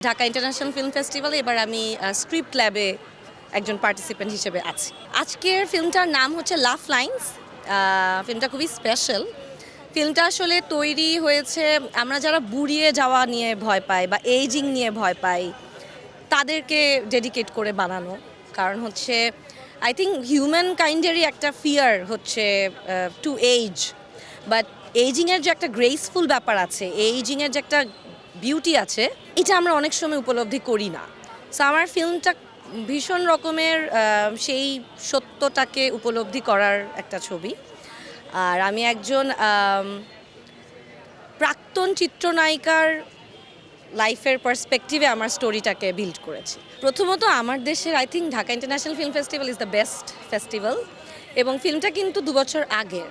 Dhaka international film ফেস্টিভ্যালে এবার আমি স্ক্রিপ্ট ল্যাবে একজন পার্টিসিপেন্ট হিসেবে আছি। আজকের ফিল্মটার নাম হচ্ছে লাফ লাইন্স। ফিল্মটা খুবই স্পেশাল। ফিল্মটা আসলে তৈরি হয়েছে আমরা যারা বুড়িয়ে যাওয়া নিয়ে ভয় পাই বা এইজিং নিয়ে ভয় পাই তাদেরকে ডেডিকেট করে বানানো। কারণ হচ্ছে আই থিঙ্ক হিউম্যান কাইন্ডেরই একটা ফিয়ার হচ্ছে টু এইজ, বাট এইজিংয়ের যে একটা গ্রেসফুল ব্যাপার আছে, এইজিংয়ের যে একটা বিউটি আছে, এটা আমরা অনেক সময় উপলব্ধি করি না। সো আমার ফিল্মটা ভীষণ রকমের সেই সত্যটাকে উপলব্ধি করার একটা ছবি। আর আমি একজন প্রাক্তন চিত্রনায়িকার লাইফের পার্সপেক্টিভে আমার স্টোরিটাকে বিল্ড করেছি। প্রথমত আমার দেশের I think Dhaka international film festival is the best festival, এবং ফিল্মটা কিন্তু 2 বছর আগের।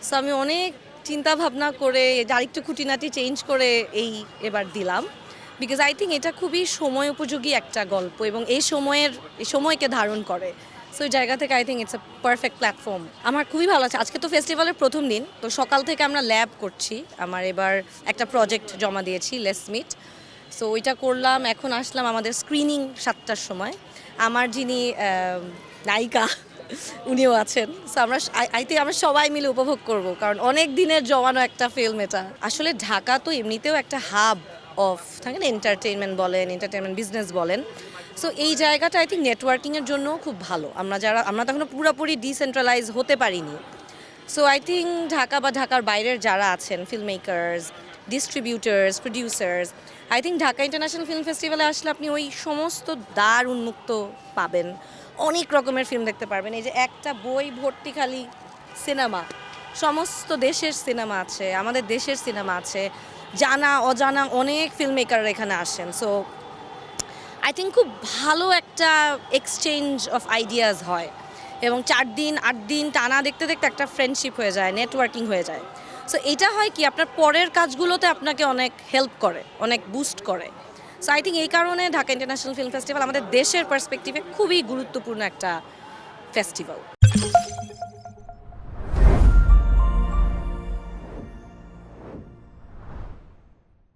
সো আমি অনেক চিন্তা ভাবনা করে আরেকটু খুঁটিনাটি চেঞ্জ করে এবার দিলাম, বিকজ আই থিঙ্ক এটা খুবই সময় উপযোগী একটা গল্প এবং এই সময়কে ধারণ করে। সো ওই জায়গা থেকে I think it's a perfect platform. আমার খুবই ভালো আছে। আজকে তো ফেস্টিভ্যালের প্রথম দিন, তো সকাল থেকে আমরা ল্যাব করছি। আমার এবার একটা প্রজেক্ট জমা দিয়েছি, লেটস মিট। সো ওইটা করলাম, এখন আসলাম আমাদের স্ক্রিনিং 7টার সময়। আমার যিনি নায়িকা উনিও আছেন। সো আমরা আমরা সবাই মিলে উপভোগ করব, কারণ অনেক দিনের জমানো একটা ফিল্ম এটা। আসলে ঢাকা তো এমনিতেও একটা হাব অফ থাকে না, এন্টারটেইনমেন্ট বলেন, এন্টারটেইনমেন্ট বিজনেস বলেন। সো এই জায়গাটা আই থিঙ্ক নেটওয়ার্কিংয়ের জন্যও খুব ভালো। আমরা তখন পুরোপুরি ডিসেন্ট্রালাইজ হতে পারিনি। সো আই থিঙ্ক ঢাকা বা ঢাকার বাইরের যারা আছেন, film makers, distributors, producers, I think Dhaka international film ফেস্টিভ্যালে আসলে আপনি ওই সমস্ত দ্বার উন্মুক্ত পাবেন। অনেক রকমের ফিল্ম দেখতে পারবেন। এই যে একটা বই ভর্তি খালি সিনেমা, সমস্ত দেশের সিনেমা আছে, আমাদের দেশের সিনেমা আছে, জানা অজানা অনেক ফিল্ম মেকাররা এখানে আসেন। সো আই থিঙ্ক খুব ভালো একটা এক্সচেঞ্জ অফ আইডিয়াস হয়, এবং 4 দিন 8 দিন টানা দেখতে দেখতে একটা ফ্রেন্ডশিপ হয়ে যায়, নেটওয়ার্কিং হয়ে যায়। সো এটা হয় কি আপনার পরের কাজগুলোতে আপনাকে অনেক হেল্প করে, অনেক বুস্ট করে। সো আই থিঙ্ক এই কারণে ঢাকা ইন্টারন্যাশনাল ফিল্ম ফেস্টিভ্যাল আমাদের দেশের পার্সপেক্টিভে খুবই গুরুত্বপূর্ণ একটা ফেস্টিভ্যাল।